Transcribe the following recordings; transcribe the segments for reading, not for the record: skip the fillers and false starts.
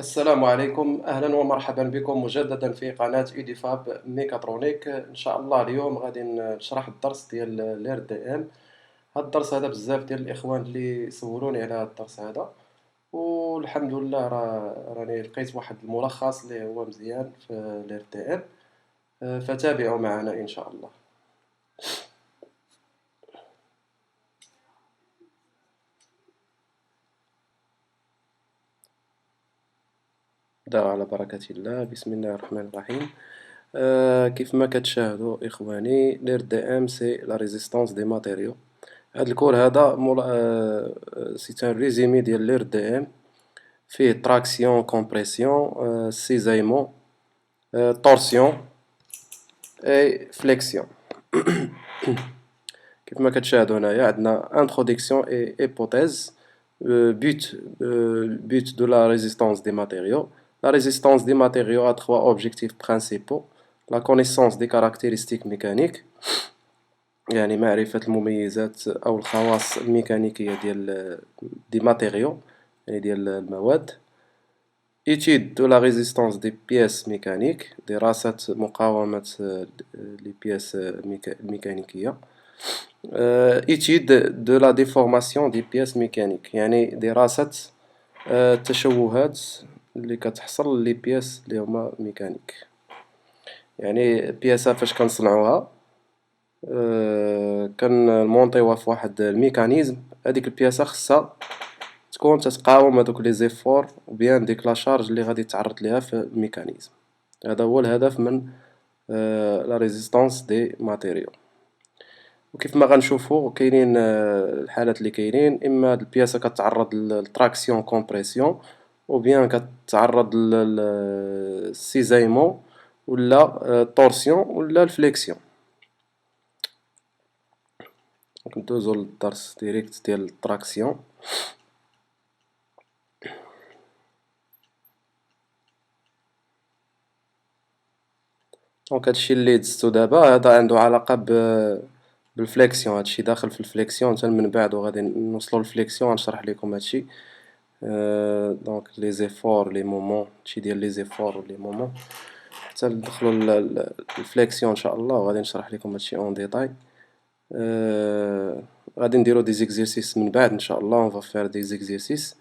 السلام عليكم، أهلا ومرحبا بكم مجددا في قناة إيديفاب ميكاترونيك. إن شاء الله اليوم غادي نشرح الدرس ديال لير دي إم. هاد الدرس هذا بزاف ديال الإخوان اللي سولوني على هاد الدرس هذا، والحمد لله راني لقيت واحد الملخص اللي هو مزيان في لير دي إم. فتابعوا معنا إن شاء الله. نبداو على بركة الله. بسم الله الرحمن الرحيم. كيف ما كتشاهدوا إخواني، لير دي إم سي لا ريزيستانس دي ماتيريو. هاد الكور هذا سي ان ريزيمي ديال لير دي إم، فيه تراكسيون، كومبريسيون، سيزايمون، طورسيون اي فليكسيون. كيف ما كتشاهدوا هنايا عندنا انتروداكسيون اي ايبوثيز. but de la résistance des matériaux. La résistance des matériaux a trois objectifs principaux: la connaissance des caractéristiques mécaniques، يعني معرفة المميزات أو الخواص الميكانيكية دي ماتيريو، يعني ديال المواد. étude de la résistance des pièces mécaniques، دراسة مقاومة لي بياس الميكانيكية. étude de la déformation des pièces mécaniques، يعني دراسة التشوهات اللي كتحصل لي بياس اللي هما ميكانيك. يعني بياسة فاش كنصنعوها كنمونطيوها في واحد الميكانيزم، هذيك البياسة خصها تكون تتقاوم هادوك لي زيفور وبيان ديك لا شارج اللي غادي تعرض ليها في الميكانيزم. هذا هو الهدف من لا ريزيستانس دي ماتيريو. وكيف ما غنشوفوا كاينين الحالات اللي كاينين، اما البياسه كتعرض للتراكسيون كومبريسيون، او بيان كتعرض للسيزايمون، ولا طورسيون، ولا الفليكسيون. ندوزو للدرس ديريكت ديال التراكسيون. دونك هادشي اللي دزتو دابا هذا عنده علاقة بالفليكسيون، هادشي داخل في الفليكسيون، حتى من بعد وغادي نوصلو للفليكسيون غنشرح لكم هادشي. دونك لي زيفور لي مومون، هادشي ديال لي زيفور و لي مومون، حتى ندخلو للفليكسيون ان شاء الله وغادي نشرح لكم هادشي اون ديتاي. غادي نديرو دي زيكزيرسيس من بعد ان شاء الله، اون فا فير دي زيكزيرسيس.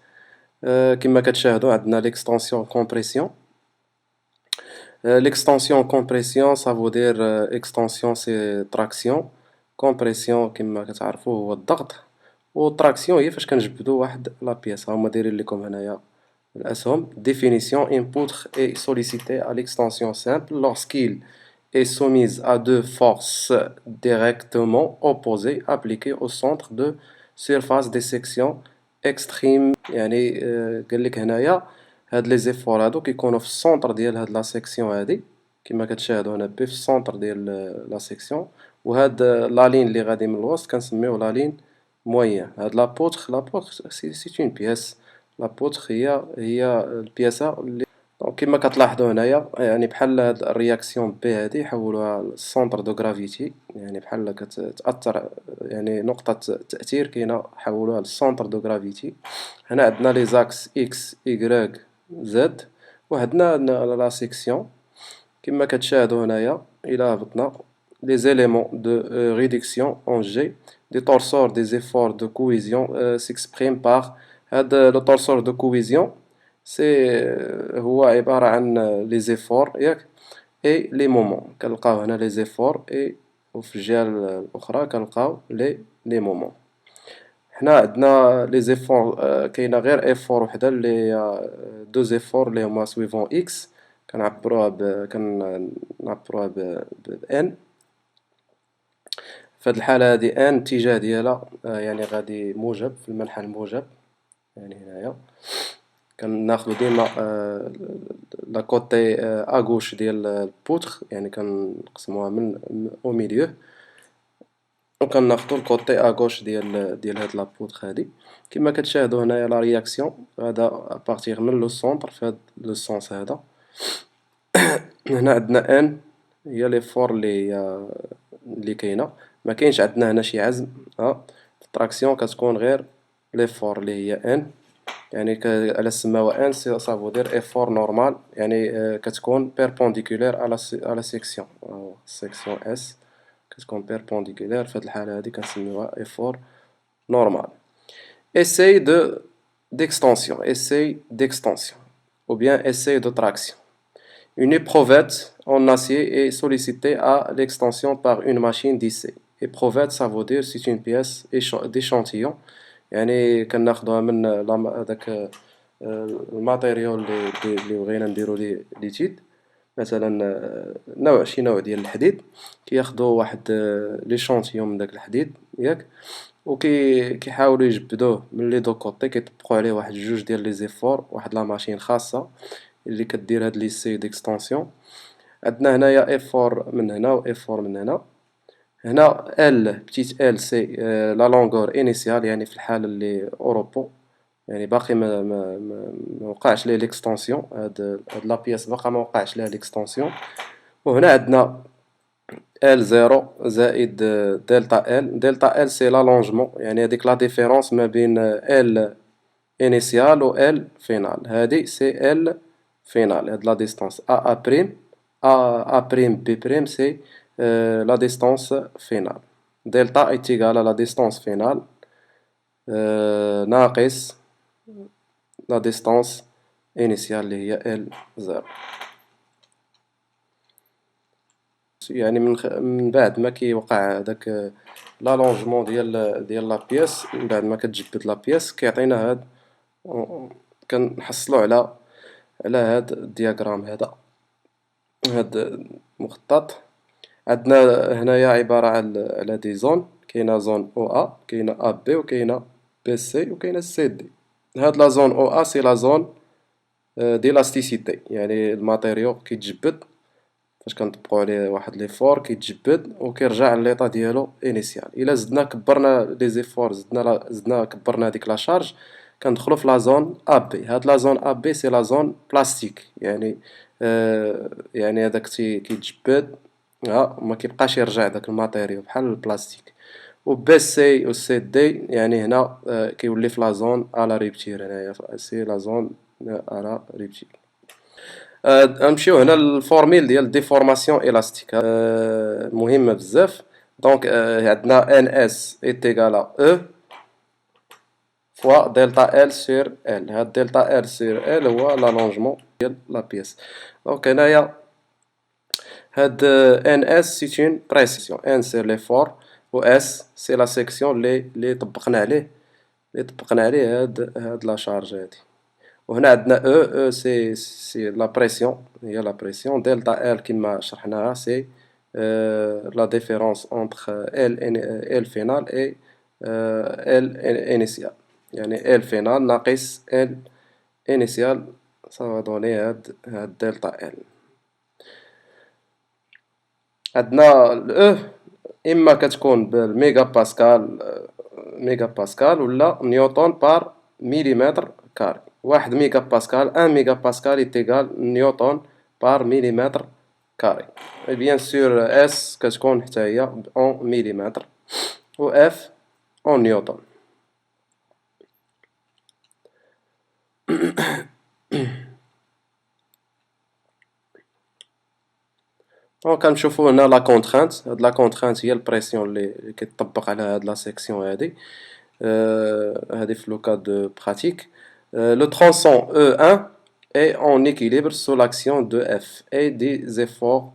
كما كتشاهدوا عندنا ليكستونسيون كومبريسيون. l'extension compression ça veut dire extension c'est traction، compression كما كتعرفوا هو الضغط، و traction هي فاش كنجبدوا واحد لا بياس. هما دايرين لكم هنايا الاسهم. définition une poutre est sollicitée à l'extension simple lorsqu'il est soumise à deux forces directement opposées appliquées au centre de surface des sections extrêmes. يعني قال لك هنايا هاد لي زيفور هادو كيكونوا في السونطر ديال هاد لا سيكسيون هادي، كما كتشاهدوا هنا بي في السونطر ديال لا سيكسيون. وهاد لا لين اللي غادي من الوسط كنسميوه لا لين موين. هاد لا بوتر سي اون بياس. لا بوتر هي البياسه اللي دونك كما كتلاحظوا هنايا، يعني بحال هاد الرياكسيون بي هادي حولوها للسونتر دو غرافيتي، يعني بحال كتأثر، يعني نقطة تأثير كاينة حولوها للسونتر دو غرافيتي. هنا عندنا لي زاكس اكس ايكغيك زد، وعندنا لا سيكسيون كما كتشاهدوا هنايا. الى هبطنا لي زيليمون دو ريدكسيون اون جي دي تورسور دي زيفور دو كويزيون سيكسبريم باغ. هاد لو تورسور دو كويزيون سي هو عبارة عن لي زيفور ياك اي لي مومون. كنلقاو هنا لي زيفور اي، وفي الجهة الأخرى كنلقاو لي مومون. حنا عندنا لي زيفور كاينة غير ايفور وحدة اللي هي دو زيفور اللي هما سويفون اكس، كنعبروها ان. فهاد الحالة هادي ان الاتجاه ديالها يعني غادي موجب في المنحى الموجب. يعني هنايا كناخدو ديما لا كوتي اغوش ديال البوتر، يعني كنقسموها من او ميليو، وكناخدو الكوتي اغوش ديال هاد لابوتر هادي. كما كتشاهدوا هنايا لا رياكسيون هذا ابارتيغ من لو سونتر في هاد لو سونس هذا. هنا عندنا ان هي لي فور اللي كاينه، ما كاينش عندنا هنا شي عزم. التراكسيون كتكون غير لي فور اللي هي ان. يعني على سماوة ان سافودير effort normal يعني كتكون perpendiculaire à la section section S كتكون perpendiculaire في هاد الحالة هادي كنسميوها effort normal. Essaye d'extension ou bien essaye de traction. Une éprouvette en acier est sollicitée à l'extension par une machine d'essai. Éprouvette, ça veut dire c'est une pièce d'échantillon. يعني كناخدوها من هذاك الماتيريال اللي بغينا نديرو ليه ليتيد، مثلا شي نوع ديال الحديد، كياخدو واحد ليشونتيون من داك الحديد ياك، كيحاولوا يجبدوه من لي دو كوتي، كيطبقوا عليه واحد جوج ديال لي زيفور، واحد لا ماشين خاصة اللي كدير هاد ليسي ديكستونسيون. عندنا هنايا ايفور من هنا و ايفور من هنا. هنا ال بتيت ال سي لا لونغور انيسيال، يعني في الحالة اللي اوروبو، يعني باقي ما وقعش ليه ليكستونسيون، هاد لا بياس باقا ما وقعش ليها ليكستونسيون. وهنا عندنا ال زيرو زائد دلتا ال. دلتا ال سي لالونجمون، يعني هاديك لا ديفيرونس ما بين ال انيسيال و ال فينال، هادي سي ال فينال. هاد لا ديستونس ا بريم ا بريم بي بريم سي لا ديستونس فينال. دلتا est égal à la distance finale ناقص لا ديستونس انيسيال اللي هي ال زيرو. يعني من بعد ما كيوقع هداك لالونجمون ديال لا بياس، من بعد ما كتجبد لا بياس كيعطينا هاد، كنحصلو على هاد الدياغرام هذا، هاد المخطط. عندنا هنايا عبارة على دي زون، كاينة زون او ا، كاينة ا بي، وكاينة بي سي، وكاينة سي دي. هاد لا زون او ا سي لا زون ديلاستيسيتي، يعني الماتيريو كيتجبد فاش كنطبقو عليه واحد ليفور كيتجبد وكيرجع لليطا ديالو انيسيال. الا زدنا كبرنا لي زيفور، زدنا كبرنا هاديك لا شارج، كندخلو في لا زون ا بي. هاد لا زون ا بي سي لا زون بلاستيك، يعني يعني هداك كيتجبد ما كيبقاش يرجع داك الماتيريال بحال البلاستيك. و بي سي و سي دي يعني هنا كيولي في لا زون الا ريبتير، هنايا سي لا زون الا ريبتير. نمشيو هنا للفورميل ديال ديفورماسيون الاستيك، مهمة بزاف. دونك عندنا ان اس ايت ايكالا او فوا دلتا ال سور ال. هاد دلتا ال سور ال هو لالونجمون ديال لا بياس. دونك هنايا هاد ان اس سي اون بريسيون، ان سي ليفور و اس سي لا سيكسيون اللي طبقنا عليه، هاد لا شارج هادي. وهنا عندنا او سي لا بريسيون، هي لا بريسيون. دلتا ال كيما شرحناها سي لا ديفيرونس اونتر ال فينال اي ال انيسيال، يعني ال فينال ناقص ال انيسيال سافا دوني هاد دلتا ال. عندنا الاو اما كتكون بالميغا باسكال، ميغا باسكال، ولا نيوتن بار ميليمتر كاري. واحد ميغا باسكال، ان ميغا باسكال يتيغال نيوتن بار ميليمتر كاري. اي بيان سور اس كتكون حتى هي اون ميليمتر، و اف اون نيوتن. دونك كنشوفو هنا لا كونترانت. هاد لا كونترانت هي البريسيون اللي كيطبق على هاد لا سيكسيون هادي. هادي في لو كا دو براتيك. Le tronçon E1 est en équilibre sous l'action de F et des efforts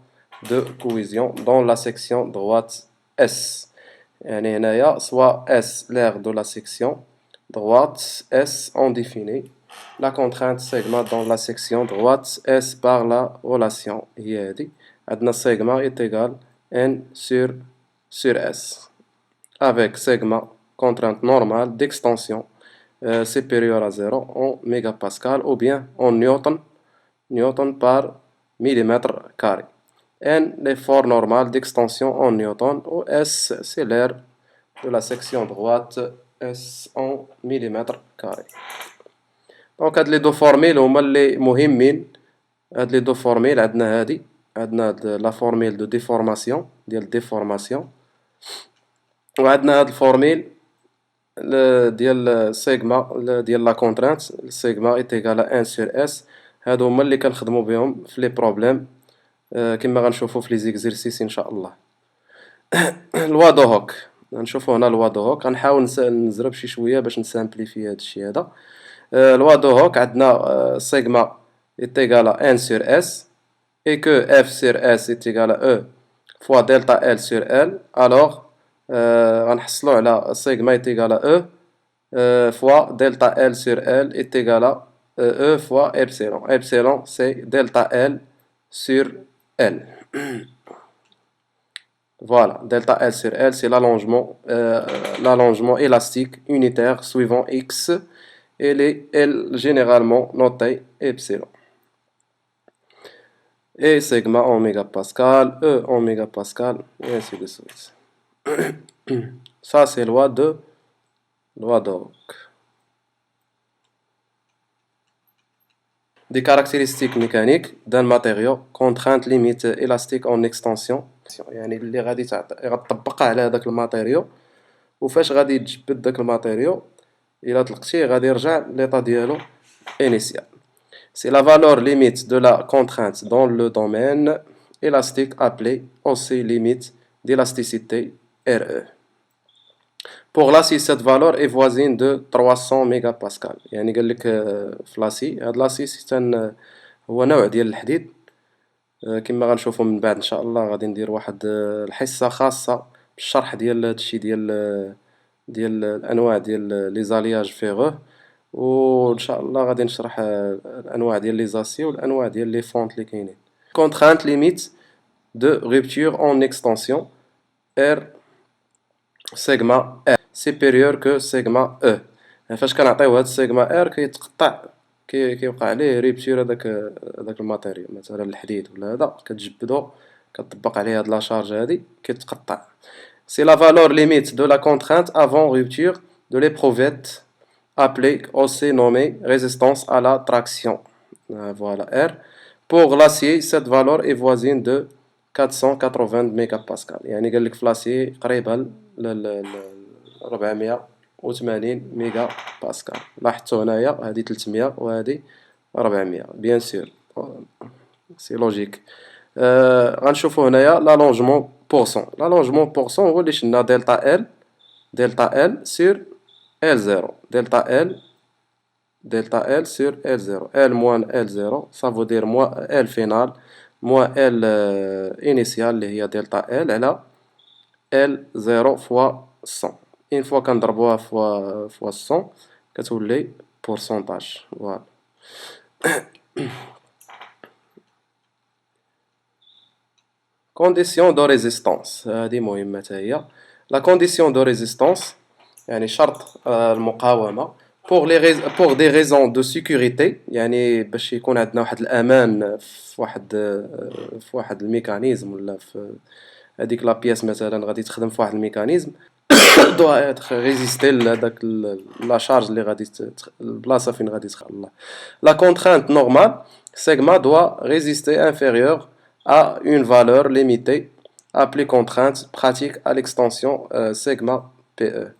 de cohésion dans la section droite S. يعني هنايا soit S l'aire de la section droite S on définit la contrainte sigma dans la section droite S par la relation هي هادي. عندنا sigma est égal N sur S avec sigma contrainte normale d'extension supérieure à 0 en mégapascal ou bien en newton par millimètre carré. N l'effort normal d'extension en newton, ou S c'est l'aire de la section droite S en millimètre carré. دونك هاد لي دو فورميل هما اللي مهمين. هاد لي دو فورميل عندنا هادي، عندنا هاد لا فورميل دو ديفورماسيون ديال ديفورماسيون، وعندنا هاد الفورميل ديال سيغما ديال لا كونترانت سيغما est égal à 1 sur S. هادو هما اللي كنخدمو بهم في لي بروبليم كما غنشوفو في لي زيكزيرسيس ان شاء الله. لوا دو هوك غنشوفو هنا لوا دو هوك، غنحاول نزرب شي شويه باش نسامبليفي هادشي هذا. لوا دو هوك عندنا سيغما est égal à 1 sur S et que F sur S est égal à E fois delta L sur L, alors غنحصلو على سيغما est égal à E fois delta L sur L est égal à E fois epsilon. Epsilon c'est delta L sur L. Voilà, delta L sur L, c'est l'allongement élastique unitaire suivant X et les L généralement noté epsilon. Et sigma en mégapascal, E en mégapascal, et ainsi de suite. Ça, c'est loi de Hooke. Des caractéristiques mécaniques d'un matériau, contrainte limite élastique en extension. يعني اللي غادي غتطبقها على هذاك الماتيريو، وفاش غادي تجبد داك الماتيريو إلا طلقتيه غادي يرجع ليطا ديالو initial. C'est la valeur limite de la contrainte dans le domaine élastique appelée aussi limite d'élasticité RE. Pour l'acier, cette valeur est voisine de 300 mégapascal. يعني قال لك في l'acier، هاد l'acier هو نوع ديال الحديد كما غنشوفو من بعد ان شاء الله. غادي ندير واحد الحصة خاصة بالشرح ديال هادشي ديال الانواع ديال لي زالياج فيغو، وان شاء الله غادي نشرح الانواع ديال لي زاسي والانواع ديال لي فونت اللي كاينين. contrainte limite de rupture en extension R sigma R supérieur que sigma E. فاش كنعطيو هاد sigma R كيتقطع كيوقع عليه ريبتور هذاك الماتيريال، مثلا الحديد ولا هذا كتجبدو كتطبق عليه هاد لا شارج هادي كيتقطع. C'est la valeur limite de la contrainte avant rupture de l'éprouvette appelée aussi nommée résistance à la traction. Voilà R. Pour l'acier, cette valeur est voisine de 480 mégapascal. يعني قال لك في l'acier قريبة ل 480 ميجا باسكال. لاحظتوا هنايا هذه 300 وهذه 400 بيان سور سي لوجيك. غنشوفوا هنايا لالونجمون بورسون. لالونجمون بورسون هو اللي شلنا دلتا ال سور ال زيرو. دلتا ال سور ال زيرو. ال موان ال زيرو ça veut dire موان ال فينال موان ال انيسيال اللي هي دلتا ال على ال زيرو فوا 100. une fois كنضربوها فوا 100 كتولي بورسونتاج. فوالا. condition de résistance هذه مهمة حتى هي. la condition de résistance يعني شرط المقاومة pour des raisons de sécurité، يعني باش يكون عندنا واحد الأمان في واحد الميكانيزم ولا في هذيك لا بياس مثلا غادي تخدم في واحد الميكانيزم doit être résisté لهداك لا شارج اللي غادي البلاصة فين غادي تخلى. La contrainte normale sigma doit résister inférieure à une valeur limitée appelée contrainte pratique à l'extension sigma PE.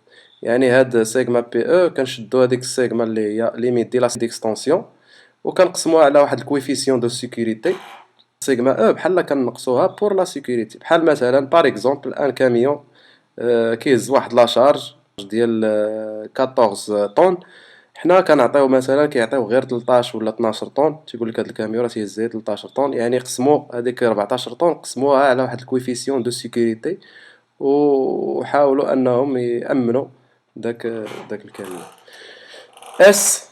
يعني هاد سيغما بي او كنشدو هاديك السيغما اللي هي ليميت ديال ديكستونسيون وكنقسموها على واحد الكويفيسيون دو سيكوريتي سيغما او بحال كنقصوها بور لا سيكوريتي. بحال مثلا باغ اكزومبل ان كاميون كيهز واحد لا شارج ديال 14 طون، حنا كنعطيو مثلا كيعطيو غير 13 ولا 12 طون، تيقول لك هاد الكاميون راه تيهز 13 طون، يعني قسموا هذيك 14 طون قسموها على واحد الكويفيسيون دو سيكوريتي وحاولوا انهم يامنوا داك الكاميون. S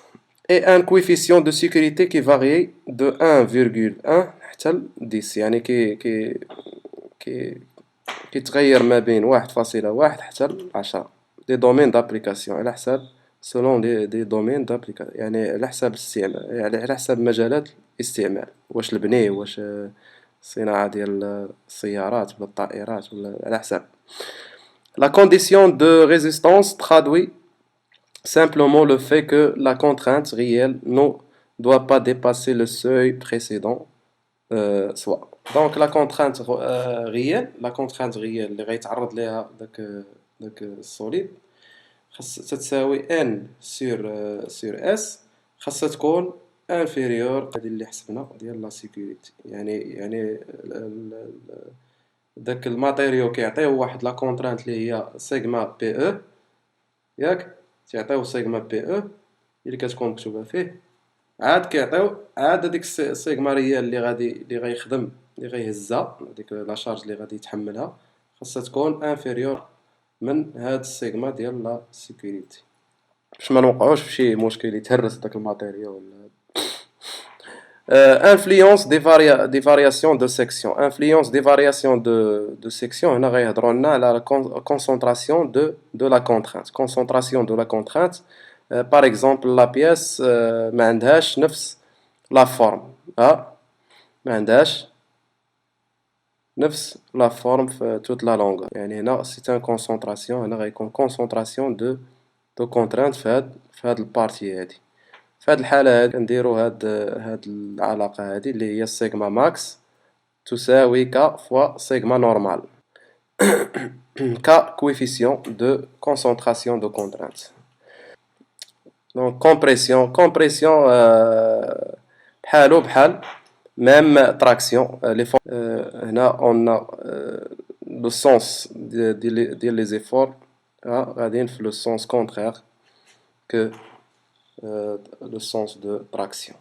est un coefficient de sécurité qui varie de 1,1 حتى ل 10، يعني كيتغير ما بين 1.1 حتى ل 10. دي دومين دابليكاسيون على حساب selon دي دومين دابليكاسيون، يعني على حساب الاستعمال، يعني على حساب مجالات الاستعمال، واش البناية واش الصناعة ديال السيارات ولا الطائرات ولا على حساب. La condition de résistance traduit simplement le fait que la contrainte réelle ne doit pas dépasser le seuil précédent soit. Donc la contrainte réelle اللي غيتعرض ليها داك السوليد تتساوي n sur s، خاصها تكون انفيريور هذه اللي حسبنا ديال لا سيكوريتي. يعني داك الماتيريو كيعطيو واحد لا كونترانت اللي هي سيغما بي او، ياك تيعطيو سيغما بي او اللي كتكون مكتوبه فيه، عاد كيعطيو عاد هذيك السيغما ريال اللي غيخدم اللي غيهزها ديك لا شارج اللي غادي يتحملها، خاصها تكون انفيريور من هاد السيغما ديال لا سيكوريتي باش ما نوقعوش في شي مشكل يتهرس داك الماتيريال ولا. influence des variations de section. Influence des variations de section. هنا غيهضروا لنا على la concentration de la contrainte. Concentration de la contrainte. Par exemple la pièce ما عندهاش نفس la forme. ما عندهاش نفس la forme في toute la longueur. يعني هنا c'est une concentration. هنا غيكون concentration de contrainte في هاد البارتي هادي. في هاد الحالة هادي نديرو هاد العلاقة هادي اللي هي سيغما ماكس تساوي ك فوا سيغما نورمال ك كويفيسيون دو كونسونطراسيون دو كونترانت. دونك كومبريسيون بحالو بحال ميم تراكسيون لي هنا اون لو سونس ديال لي زيفور غاديين في لو سونس كونترير كو لو سونس دو تراكسيون.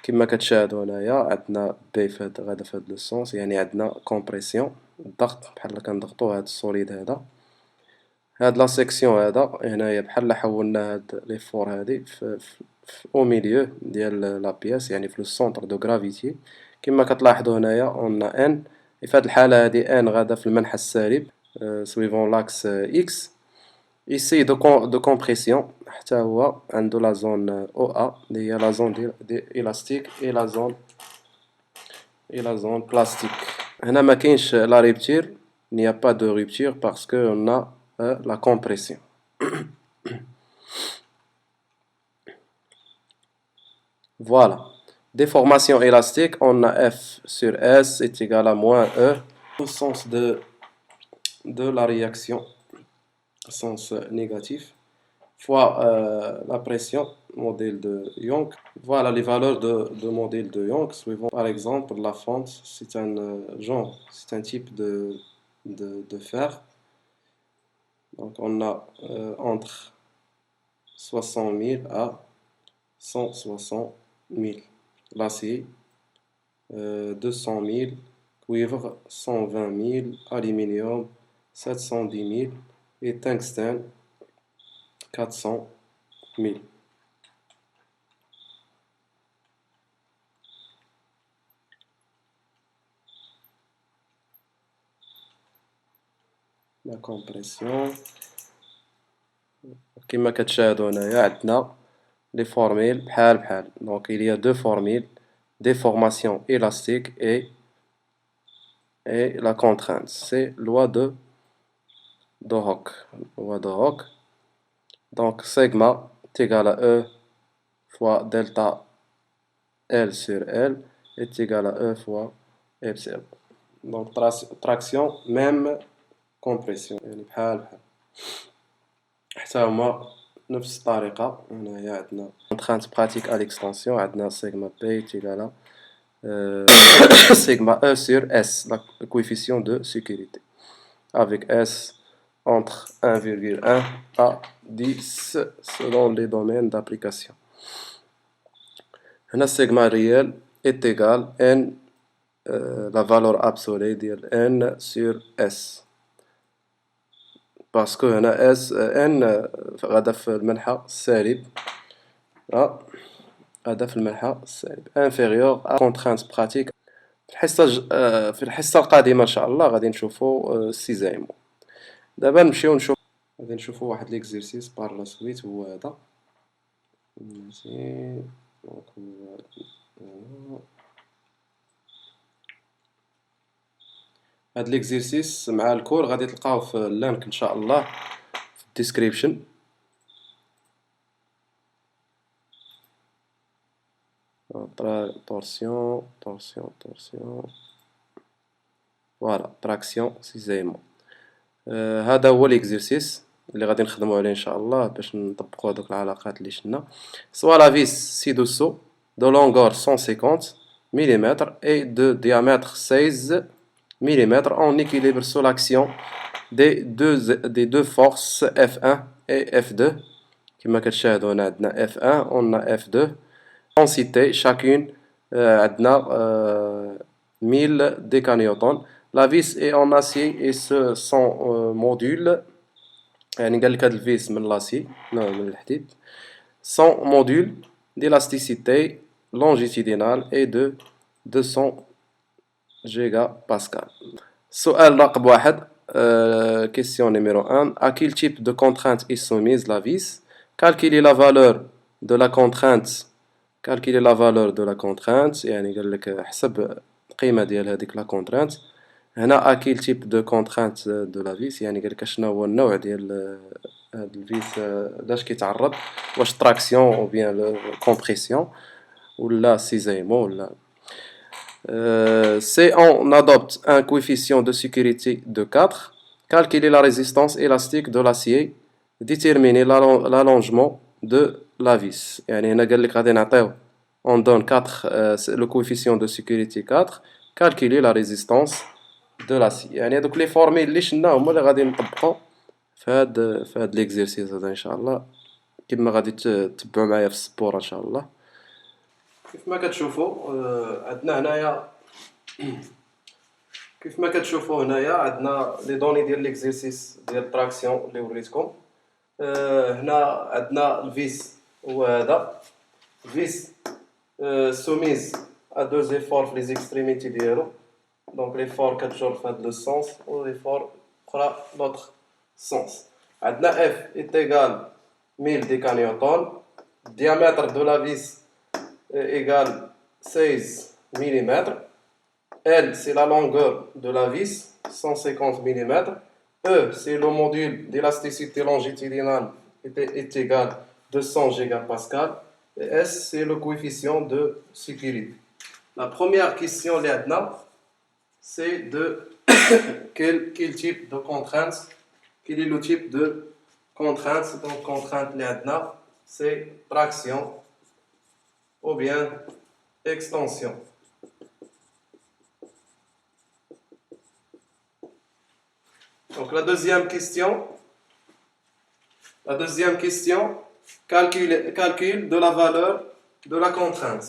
كما كتشاهدوا هنايا عندنا بي غادا في هاد لو سونس، يعني عندنا كومبريسيون الضغط بحال كنضغطوا هاد السوليد هاد لا سيكسيون هذا هنايا بحال حولنا هاد لي فور هادي في او ميليو ديال لا بياس، يعني في لو سونتر دو غرافيتي. كما كتلاحظوا هنايا اون ان، في هاد الحاله هادي ان غادا في المنحى السالب سويفون لاكس اكس. ici de compression حتى هو عنده لا زون او ا اللي هي لا زون ديال الاستيك اي لا زون بلاستيك. هنا ما كاينش لا ريبتير، n'y a pas de rupture parce que on a la compression. Voilà. Déformation élastique, on a F sur S est égal à moins E au sens de la réaction, sens négatif, fois la pression, modèle de Young. Voilà les valeurs de modèle de Young. Suivant par exemple la fente, c'est un genre, c'est un type de fer. Donc on a entre 60 000 à 160 000. L'acier, 200 000. Cuivre, 120 000. Aluminium, 710 000. Et tungstène, 400 000. La compression. كما كتشاهدوا هنايا عندنا les formules بحال. Donc il y a deux formules, déformation élastique et la contrainte. C'est loi de Hooke. Loi de Hooke. Donc sigma est égal à E fois delta L sur L est égal à E fois epsilon. Donc traction même compression يعني بحال حتى هما نفس الطريقة. هنايا عندنا contrainte pratique à l'extension، عندنا sigma P est égal à sigma E sur S, le coefficient de sécurité, avec S entre 1,1 à 10 selon les domaines d'application. هنا sigma réel est égal à N, la valeur absolue de N sur S. باسكو هنا اس ان غادا في المنحى السالب، غادا في المنحى السالب انفيريور ا كونترانت براتيك. في الحصة القادمة ان شاء الله غادي نشوفو سيزايمو. دابا نمشيو غادي نشوفو واحد ليكزيرسيس بار لا سويت، هو هذا ماشي هاد ليكزيرسيس مع الكور غادي تلقاوه في اللينك ان شاء الله في الديسكريبشن. torsion فوالا تراكسيون سيزايمون. هذا هو ليكزيرسيس اللي غادي نخدمو عليه ان شاء الله باش نطبقو هادوك العلاقات اللي شفنا. سوا لا فيس ci-dessous de longueur 150 mm et de diamètre 16 mm en équilibre sous l'action des deux forces F1 et F2. كما كتشاهدوا هنا عندنا F1 وعندنا F2 densité chacune عندنا 1000 décanewtons. La vis est en acier et son module يعني قال لك هاد الفيس من لاسي من الحديد son module d'élasticité longitudinale est de 200 gigapascal. السؤال رقم واحد question numéro 1. À quel type de contrainte est soumise la vis? Calculer la valeur de la contrainte. Calculer la valeur de la contrainte يعني قال لك حسب القيمة ديال هذيك لا contrainte. هنا à quel type de contrainte de la vis يعني قال لك شنو هو النوع ديال هاد الفيس لاش كيتعرض، واش تراكسيون او بيان لو كومبريسيون ولا سيزايمون ولا. Si on adopte un coefficient de sécurité de 4, calculer la résistance élastique de l'acier, déterminer l'allongement de la vis. يعني هنا قال لك غادي نعطيو on donne 4 le coefficient de sécurité 4, calculer la résistance de l'acier. يعني هادوك لي فورميل اللي شفنا هما اللي غادي نطبقو في هاد ليكزيرسيس هذا ان شاء الله، كما غادي تتبعوا معايا في السبوره ان شاء الله. كيف ما كتشوفوا عندنا هنايا عندنا لي دوني ديال ليكزيرسيس ديال التراكسيون اللي وريتكم. هنا عندنا الفيس هو هذا الفيس سوميز ا دو زيفور في لي زيكستريميتي ديالو، دونك لي فور كتجر في هاد لو سونس و لي فور اخرى لوطخ sens. عندنا F est égal 1000 décanewtons, diamètre de la vis est égal 16 mm, L c'est la longueur de la vis 150 mm, E c'est le module d'élasticité longitudinale est égal 200 gigapascal et S c'est le coefficient de sécurité. La première question c'est de quel type de contrainte. Quel est le type de contrainte? Donc, contrainte l'adna, c'est traction ou bien extension. Donc, la deuxième question, calcul de la valeur de la contrainte.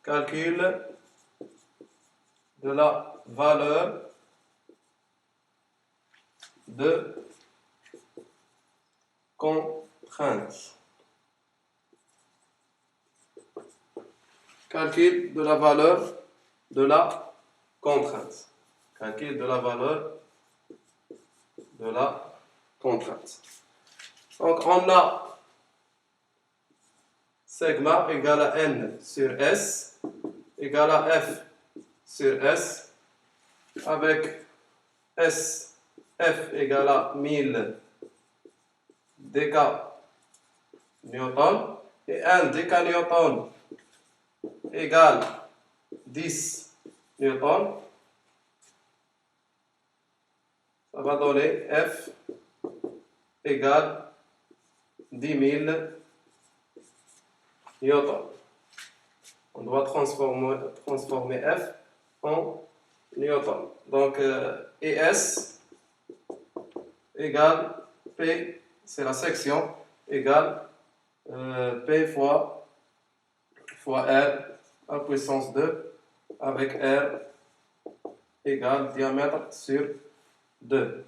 Calcul de la valeur de contrainte. Calcul de la valeur de la contrainte. Calcul de la valeur de la contrainte. Donc on a sigma égale à n sur s égale à f sur s avec s F égale à 1000 décanewtons et 1 décanewton égale 10 newtons. Ça va donner F égale 10 000 newtons. On doit transformer F en newton. Donc ES égale P, c'est la section, égale P fois R à puissance 2 avec R égale diamètre sur 2.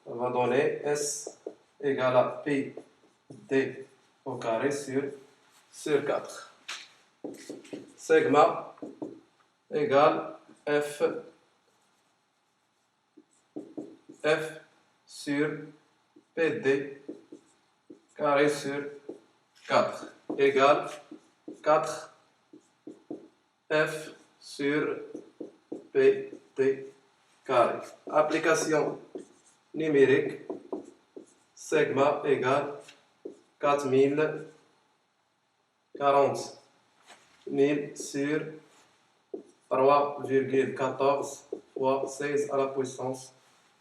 Ça va donner S égale à P D au carré sur 4. Sigma égale F sur PD carré sur 4 égale 4 F sur PD carré. Application numérique, sigma égale 4000 sur 3,14 fois 16 à la puissance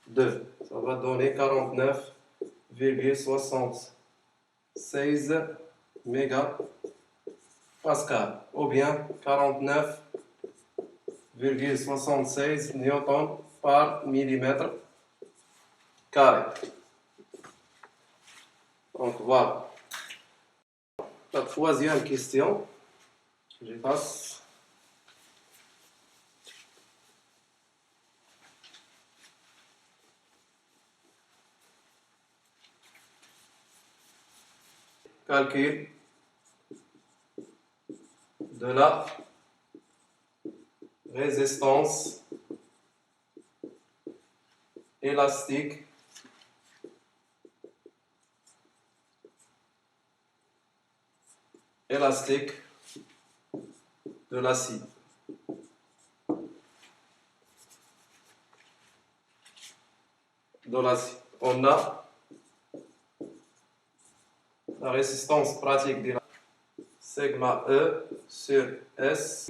2. Ça va donner 49 49,76 mégapascal ou bien 49,76 newtons par millimètre carré. Donc voilà. La troisième question, je passe. Calcul de la résistance élastique de l'acide. On a la résistance pratique de la sigma E sur S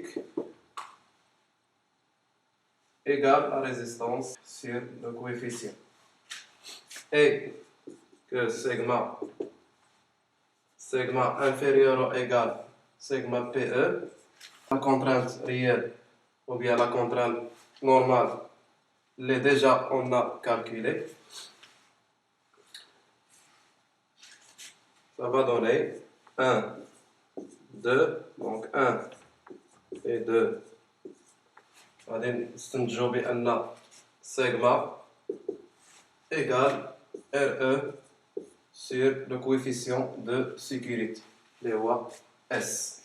égale à résistance sur le coefficient. Et que sigma inférieur ou égal sigma PE, la contrainte réelle ou bien la contrainte normale, l'est déjà on a calculé. Ça va donner 1, 2, donc 1 et 2. غادي نستنتجو بأن sigma égale RE sur le coefficient de sécurité, les voies S.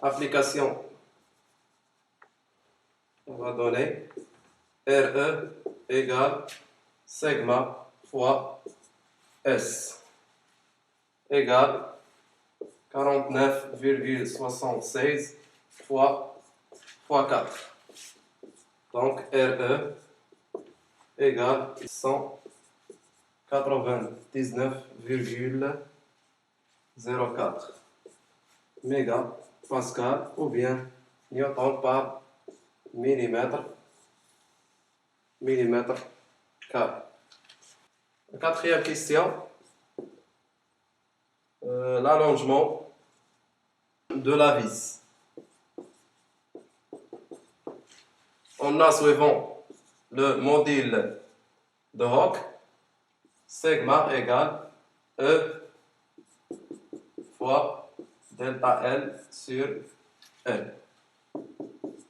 Application, on va donner RE égale sigma fois S égale 49,76 fois 4. Donc RE égale 199,04 mégapascal ou bien newton par millimètre carré. La quatrième question, l'allongement de la vis. On a suivant le module de Hooke, sigma égale E fois delta L sur L.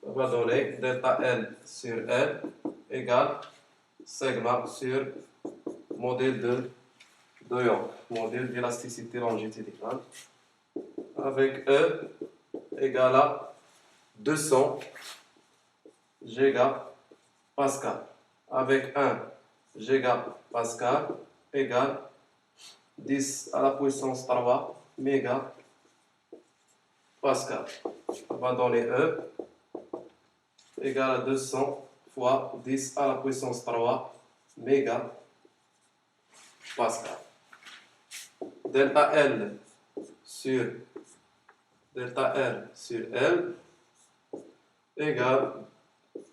On va donner delta L sur L égale sigma sur module de Young, module d'élasticité longitudinale, avec E égale à 200 gigapascal, avec 1 gigapascal égale 10 à la puissance 3 mégapascal. On va donner E égale à 200 fois 10 à la puissance 3 mégapascal. Delta L sur delta R sur L égale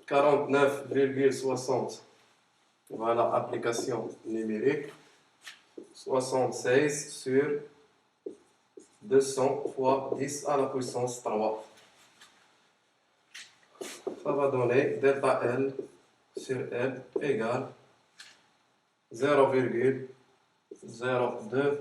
49,60. Voilà, application numérique. 76 sur 200 fois 10 à la puissance 3. Ça va donner delta L sur L égale 0,02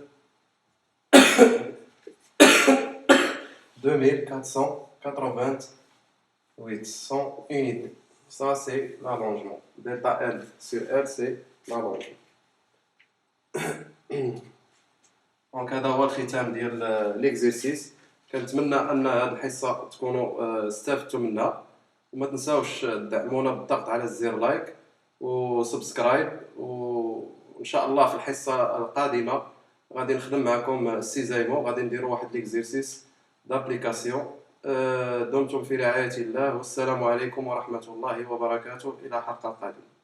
2488 unités. Ça, c'est l'allongement. Delta L sur L, c'est l'allongement. دونك هذا هو الختام ديال ليكزيرسيس. كنتمنى ان هذه الحصه تكونوا استفدتوا منها، وما تنساوش تدعمونا بالضغط على زر لايك وسبسكرايب، وان شاء الله في الحصه القادمه غادي نخدم معكم سيزايمو، غادي نديروا واحد ليكزيرسيس دابليكاسيون. دمتم في رعايه الله، والسلام عليكم ورحمه الله وبركاته، الى حلقه قادمه.